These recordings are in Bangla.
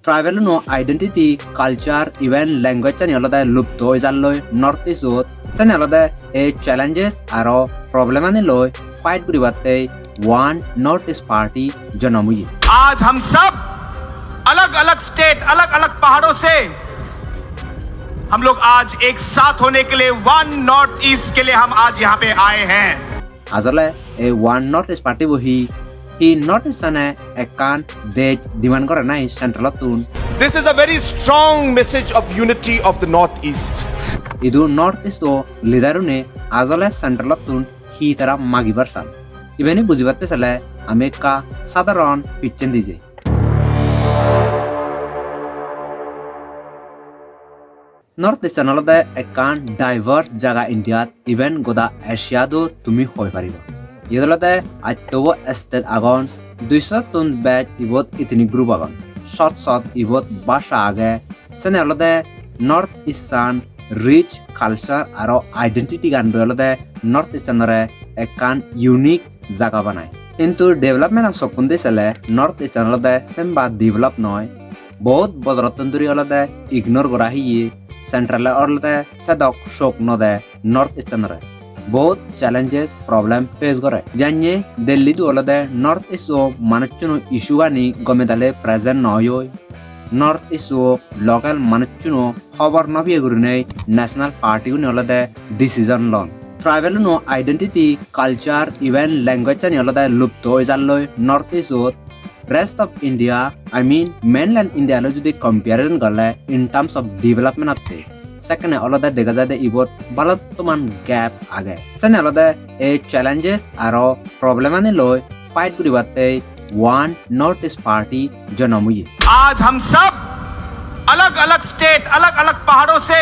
Tribal no identity culture even language চানি অলদে লুপ্ত হৈ যালৈ নর্থ ইস্টত চানি অলদে এই চ্যালেঞ্জেস আর প্রবলেম আনি লৈ ফাইট করিবাতে ওয়ান নর্থ ইস্ট পার্টি জন্মুই। आज हम सब अलग अलग स्टेट अलग अलग पहाड़ों से हम लोग आज एक साथ होने के लिए वन नॉर्थ ईस्ट के लिए हम आज यहाँ पे आए हैं। আজলে এই ওয়ান নর্থ ইস্ট পার্টি বহি হি নর্থ ইস্টানে একান দেশ ডিমান্ড করে নাই সেন্ট্রালত তুন। This is a very strong message of unity of the northeast. ইদু নর্থ ইস্ট ও লিডারুনে আজলে সেন্ট্রালত তুন হি তারা মাগিবার চান ইভেনি বুঝিবাতে চালে আমি কা সাধারণ পিচ্ছেন দিজে। নর্থ ইস্টার্ন হলদে একান ডাইভার্স জায়গা ইন্ডিয়াত ইভেন গোদা এশিয়াদো তুমি হৈ পাৰিব। ইহলদে আত্তব স্টেট আগন 200 টন ব্যাচ ইবত ইতনি গ্রুপ আগন শত ইবত ভাষা আগে সেনে হলদে নর্থ ইস্টার্ন রিচ কালচার আর আইডেন্টিটি গান হলদে নর্থ ইস্টার্নরে একান ইউনিক জায়গা বানায়। কিন্তু ডেভেলপমেন্ট সকুন দিছিলে নর্থ ইস্টার্ন হলদে সেমবা ডেভেলপ নয় বহুত বজরতন ধরি হলদে ইগনোর করা হিয়ে সেন্ট্রালে হলদে সেদক শোক নদে নর্থ ইস্টার্নরে বহুত চ্যালেঞ্জেস প্রবলেম ফেস করে। জানিয়ে দিল্লি তো হলদে নর্থ ইস্ট ও মানুষজন ইস্যু আনি গমেদালে প্রেজেন্ট নয় নর্থ ইস্ট ও লোকাল মানুষজন খবর নবিয়ে গুরুনে ন্যাশনাল পার্টি হলদে ডিসিশন লন। Tribal no identity culture even language চানি হলদে লুপ্ত হৈ যালৈ নর্থ ইস্টত rest of India I mean mainland ইন্ডিয়ালৈ যদি কম্পেয়ারিজন গলে ইন টার্মস অফ ডেভেলপমেন্ট আছে সেখানে অলদে দেখা যায় ইবত বর্তমান গ্যাপ আগে সেনে অলদে এই চ্যালেঞ্জেস আর প্রবলেম আনি লৈ ফাইট করিবাতে ওয়ান নর্থ ইস্ট পার্টি জন্মুই। आज हम सब अलग अलग स्टेट अलग अलग पहाड़ों से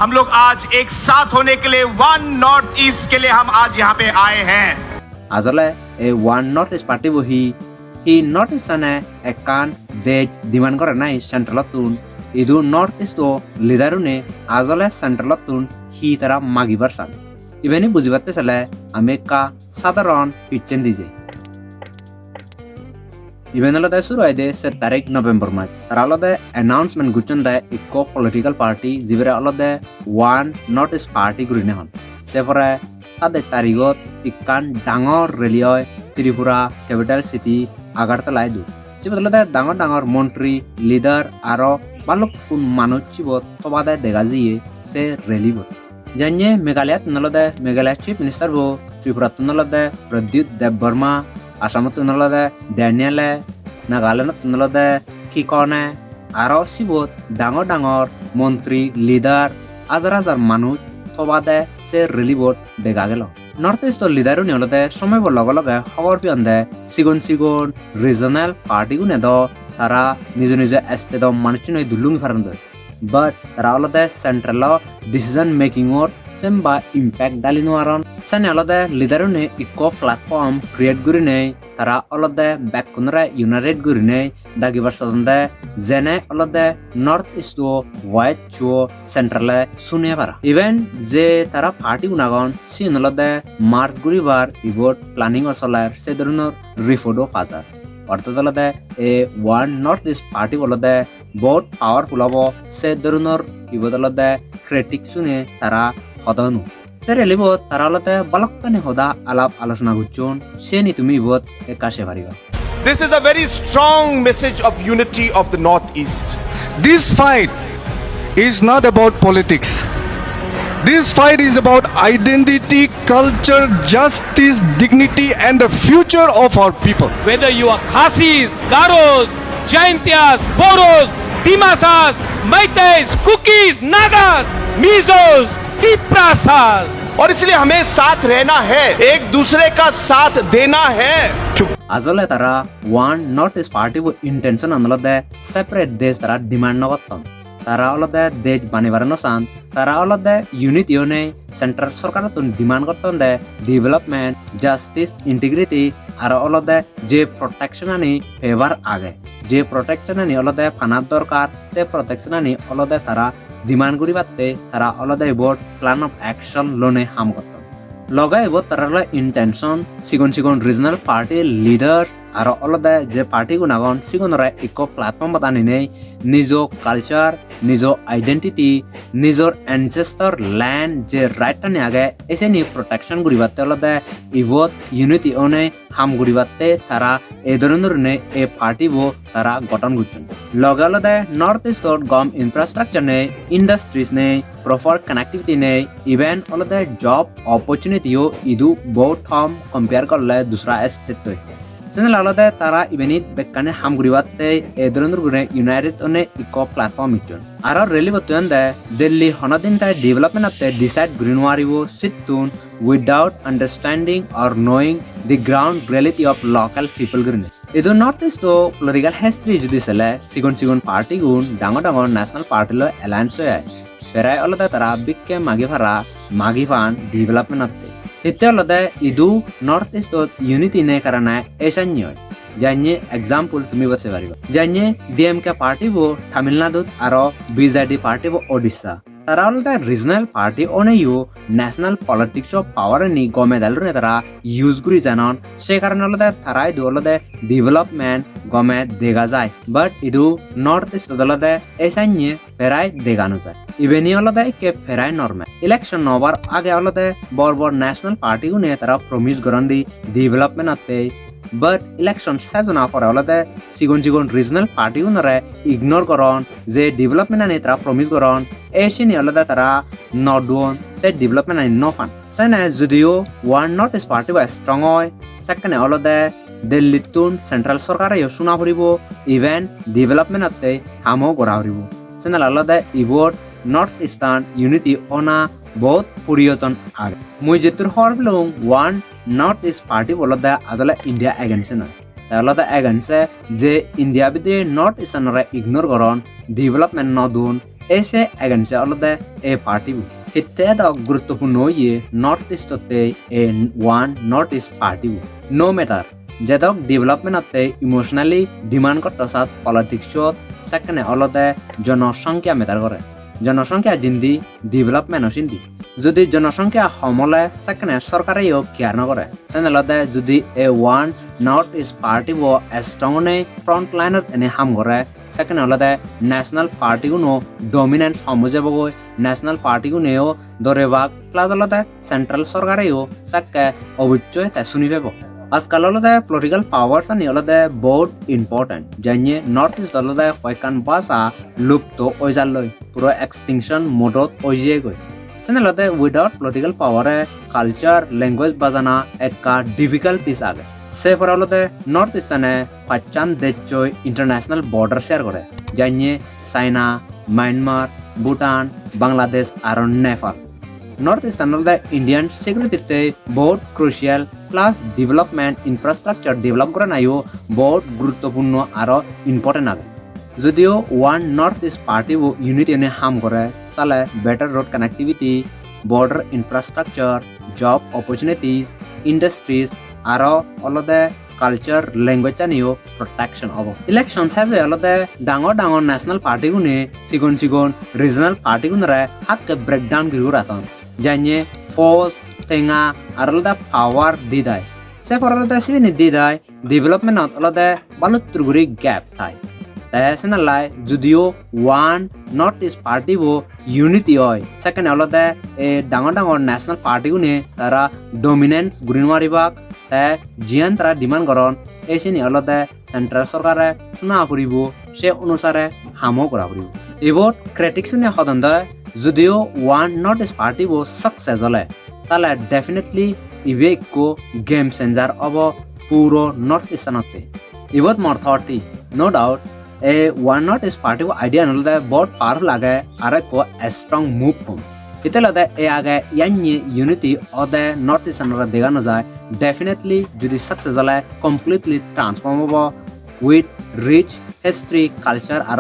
हम लोग आज एक साथ होने के लिए वन नॉर्थ ईस्ट के लिए हम आज यहाँ पे आए हैं। আজলে এই ওয়ান নর্থ ইস্ট পার্টি বহি হি নর্থ ইস্টানে একান দেশ ডিমান্ড করে নাই সেন্ট্রালত তুন ইদু নর্থ ইস্ট ও লিডারুনে আজলে সেন্ট্রালত তুন হি তারা মাগিবার চান ইভেনি বুঝিবাতে চালে আমি কা সাধারণ পিচ্ছেন দিজে। ইভেন হলদে শুরু হয় দে 7 তারিখ নভেম্বর মাস তারা হলদে অ্যানাউন্সমেন্ট গুচন দেয় ইকো পলিটিক্যাল পার্টি যিবরে হলদে ওয়ান নর্থ ইস্ট পার্টি গুরিনে হন সেপরে 7 তারিখত ইকান ডাঙর রেলি হয় ত্রিপুরা ক্যাপিটাল সিটি আগারতলায় দু সিবত হলদে ডাঙর ডাঙর মন্ত্রী লিডার আর বালক কোন মানুষ চিবত সবাদে দেখা যিয়ে সে রেলিবত। জানিয়ে মেঘালয়ত নলদে মেঘালয় চিফ মিনিস্টার বো ত্রিপুরাত নলদে প্রদ্যুৎ দেববর্মা আসামত নলদে ড্যানিয়েলে নাগাল্যান্ডত নলদে কিকনে আর সিবত ডাঙর ডাঙর মন্ত্রী লিডার হাজার হাজার মানুষ সবাদে সে রেলিবত দেখা গেল। নর্থ ইস্টর লিডারও নিহলতে সময় লগে লগে খবর পিয়ন্দে সিগুন সিগুন রিজনাল পার্টি গুনে দ তারা নিজ নিজ এস্টেড মানুষজন দুলুং ফারান দয় বাট তারা অলদে সেন্ট্রাল ডিসিশন মেকিং ওর সেম বা ইম্প্যাক্ট ডালি নোয়ারন সেনে অলদে লিডারও নে ইকো প্ল্যাটফর্ম ক্রিয়েট করি নেই তারা অলদে ব্যাককুনরে ইউনাইটেড করি নেই দাগিবার সাদন্দে যেনে অলদে নর্থ ইস্ট ও ওয়াইট চো সেন্ট্রালে শুনে পারা ইভেন যে তারা পার্টি গুণাগন সিন অলদে মার্চ গুরিবার ইবোট প্ল্যানিং অচলার সে ধরনের রিপোর্টও ফাজার অর্থাৎ অলদে এ ওয়ান নর্থ ইস্ট পার্টি অলদে বহুত পাওয়ারফুল হব সে ধরনের ইবোট অলদে ক্রিটিক শুনে তারা হদনু সে রেলিবত তারা অলদে বালকানে হদা আলাপ আলোচনা করছুন সে নি তুমি ইবোট একাশে পারিবা। This is a very strong message of unity of the northeast. This fight is not about politics. This fight is about identity, culture, justice, dignity and the future of our people. Whether you are Khasis, Garos, Jaintias, Boros, Dimasas, Maitais, Kukis, Nagas, Mizos, Tiprasas. और इसलिए हमें साथ रहना है, एक दूसरे का साथ देना है। আজলে তারা one north east party intention আনলদে সেপারেট দেশ তারা ডিমান্ড নগতন তারা অলদে দেশ বানিবারানো চান তারা অলদে ইউনিটি নেই সেন্ট্রাল সরকার ডিমান্ড করতেন দে ডেভেলপমেন্ট জাস্টিস ইন্টিগ্রিটি আর অলদে যে প্রোটেকশন আনি ফেভার আগে যে প্রোটেকশন আনি অলদে ফানার দরকার সে প্রোটেকশন আনি অলদে তারা ডিমান্ড করি পারতে তারা অলদে বোর্ড প্ল্যান অফ অ্যাকশন লোনে হাম করতেন লগাইব তারা ইন্টেনশন সিগুন সিগুন রিজনাল পার্টির leaders aro olode je party gunagon sigonore ikko platform batani nei nijo culture nijo identity nijor ancestor land je right tani age eseni protection guribatte olode ebbot unity one ham guribatte tara এই ধরনের এ পার্টি বো তারা গঠন করছেন লগে লগে নর্থ ইস্ট গম ইনফ্রাস্ট্রাকচার নেই ইন্ডাস্ট্রিজ নেই প্রপার কানেক্টিভিটি নেই ইভেন অলদে জব অপরচুনিটিও ইদু বহুত কম কম্পেয়ার করলে দুসরা স্টেট তো সেনেল অলদে তারা ইভেনিট বেকানে হাম গুরিবাতে এই ধরনের গুনে ইউনাইটেড অনে ইকো প্ল্যাটফর্ম ইটন আর রেলি বতুন দে দিল্লি হনদিন তাই ডেভেলপমেন্ট আতে decide গ্রিনওয়ারিবো সিটুন without understanding or knowing the ground reality of local people green. Idu North East political history judi sele sigon party gun dango national party lo alliance hoy. Perai olada tara bikke magi fan development atte. Hitte olada idu North East unity ne karana esanyoy. Janye example tumi bache pariba. Janye DMK party bo Tamil Nadu aro BJD party bo Odisha. তারা অলদে রিজনাল পার্টি অনেও ন্যাশনাল পলিটিক্স অফ পাওয়ার নি গমেদাল রে তারা ইউজ করি জানন সে কারণে অলদে তারাই দু অলদে ডেভেলপমেন্ট গমে দেখা যায় বাট ইদু নর্থ ইস্ট অলদে এসাইনে ফেরাই দেখানো যায় ইভেনি অলদে কে ফেরাই নরমাল ইলেকশন নবার আগে অলদে বড় ন্যাশনাল পার্টি গুনে তারা প্রমিস করেন দি ডেভেলপমেন্ট আতে বাট ইলেকশন সেজনা পরে অলদে সিগন রিজনাল পার্টি গুনরে ইগনোর করন যে ডেভেলপমেন্ট আনি তারা প্রমিস করন এসিনি অলদে তারা নডুন সে ডেভেলপমেন্ট আনি নফান সেনে যদিও ওয়ান নর্থ ইস্ট পার্টি বা স্ট্রং হয় সেখানে অলদে দিল্লিতুন সেন্ট্রাল সরকারে শুনা ফুরিব ইভেন ডেভেলপমেন্ট আতে হামো করা ফুরিব সেনে অলদে ইবোর্ড নর্থ ইস্টার্ন ইউনিটি অনা বহুত প্রয়োজন আর মই যেতুর হর belong one north east party বলদে আজলে ইন্ডিয়া এগেন্সে না তাহলে এগেন্সে যে ইন্ডিয়া বিদে নর্থ ইস্টার্নরে ইগনোর করন ডেভেলপমেন্ট নদুন এসে এগেন্সে অলদে এ পার্টি হিতে দক গুরুত্বপূর্ণ ইয়ে নর্থ ইস্টতে এ one north east party no matter যেদক ডেভেলপমেন্ট আতে ইমোশনালি ডিমান্ড করতে সাথ পলিটিক্সত সেখানে অলদে জনসংখ্যা ম্যাটার করে জনসংখ্যা জিন্দি ডেভেলপমেন্ট সিন্দি যদি জনসংখ্যা সমলে সেখানে সরকারেও কেয়ার নকরে সেনেলতে যদি এ ওয়ান নর্থ ইস্ট পার্টি ও স্ট্রং নে ফ্রন্ট লাইনত এনে হাম করে সেখানে অলদে ন্যাশনাল পার্টি গুনো ডমিনেন্ট সমুজে বগৈ ন্যাশনাল পার্টি গুনেও দরে ভাগ প্লাস অলদে সেন্ট্রাল সরকারেও সাকে অবশ্যই তা শুনি পাব আজকাল অলদে পলিটিক্যাল পাওয়ার্স আনি অলদে বহুত ইম্পর্টেন্ট জানিয়ে নর্থ ইস্ট অলদে কয়েকখান ভাষা লুপ্ত ওই যাললৈ পুরো এক্সটিংশন মোডত ওইয়ে গৈ সেনেলতে উইদাউট পলিটিক্যাল পাওয়ারে কালচার ল্যাঙ্গুয়েজ বাজানা একটা ডিফিকাল্টিস আগে সে ফরালতে নর্থ ইস্টার্নে পাঁচচান দেশই ইন্টারন্যাশনাল বর্ডার শেয়ার করে জানিয়ে চাইনা মায়ানমার ভুটান বাংলাদেশ আর নেপাল নর্থ ইস্টার্নলতে ইন্ডিয়ান সিকিউরিটিতে বহুত crucial plus development infrastructure develop করে নাইও বহুত গুরুত্বপূর্ণ আর ইম্পর্টেন্ট আগে যদিও ওয়ান নর্থ ইস্ট পার্টি ও ইউনিটি এনে হাম করে চালে better road connectivity border infrastructure job opportunities industries আর অলদে কালচার ল্যাঙ্গুয়েজ আনিও প্রটেকশন হব ইলেকশন শেষে অলদে ডাঙর ন্যাশনাল পার্টি গুনে সিগন রিজনাল পার্টি গুনরে হাকে ব্রেকডাউন গিরু রাতন জানিয়ে ফোর্স টেঙা আর অলদে পাওয়ার দি দেয় সে পর অলদে সিবিনি দি দেয় ডেভেলপমেন্ট অলদে বালুত্রগুড়ি গ্যাপ থাই সেনালাই যদিও ওয়ান নর্থ ইস্ট পার্টি ও ইউনিটি হয় সেখানে অলদে এ ডাঙর ন্যাশনাল পার্টি গুনে তারা ডমিনেন্স গুরি মারিবাক জিয়ান তারা ডিমান্ড করন এসিনি অলদে সেন্ট্রাল সরকারে শুনা ফুরিব সে অনুসারে হামো করা ফুরিব এবার ক্রিটিক্সনে সদন্ত যদিও ওয়ান নর্থ ইস্ট পার্টি ও সাকসেস হলে তাহলে ডেফিনেটলি ইবে একো গেম চেঞ্জার হব পুরো নর্থ ইস্টার্নতে এবার মর থর্টি নো ডাউট এ one north east party idea নলদে বহুত পাওয়ারফুল আগে আর এক স্ট্রং মুভ কম ইতেলদে এ আগে ইয়ানি ইউনিটি অদে নর্থ ইস্টার্নরা দেখানো যায় ডেফিনেটলি যদি সাকসেস হলে কমপ্লিটলি ট্রান্সফর্ম হব উইথ রিচ হিস্ট্রি কালচার আর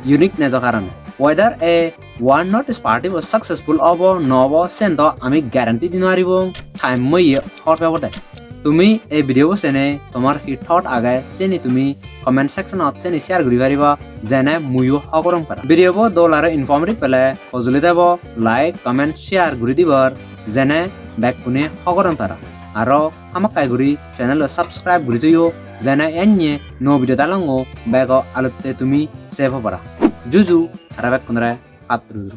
ইউনিকনেসর কারণে ওয়েদার এ one north east party successful হব নহব সেন্ত আমি গ্যারান্টি দিব নোৱাৰিব টাইম মই হর পাবতে তুমি এই ভিডিও চেনে তোমার কি থট আগে চেনি তুমি কমেন্ট সেকশনত চেনি শেয়ার কৰি পাৰিবা যেনে ময়ো সকৰম পাৰা ভিডিও দল আৰু ইনফৰ্মেটিভ পেলে হজলি দেব লাইক কমেন্ট শেয়ার কৰি দিবৰ যেনে বেক কোনে সকৰম পাৰা আৰু আমাক কাই কৰি চ্যানেল সাবস্ক্রাইব কৰি দিও যেনে এনে নো ভিডিও তালাঙ্গো বেগ আলুতে তুমি সেভ হবারা জুজু আর বেক কোনরে আত্রুজু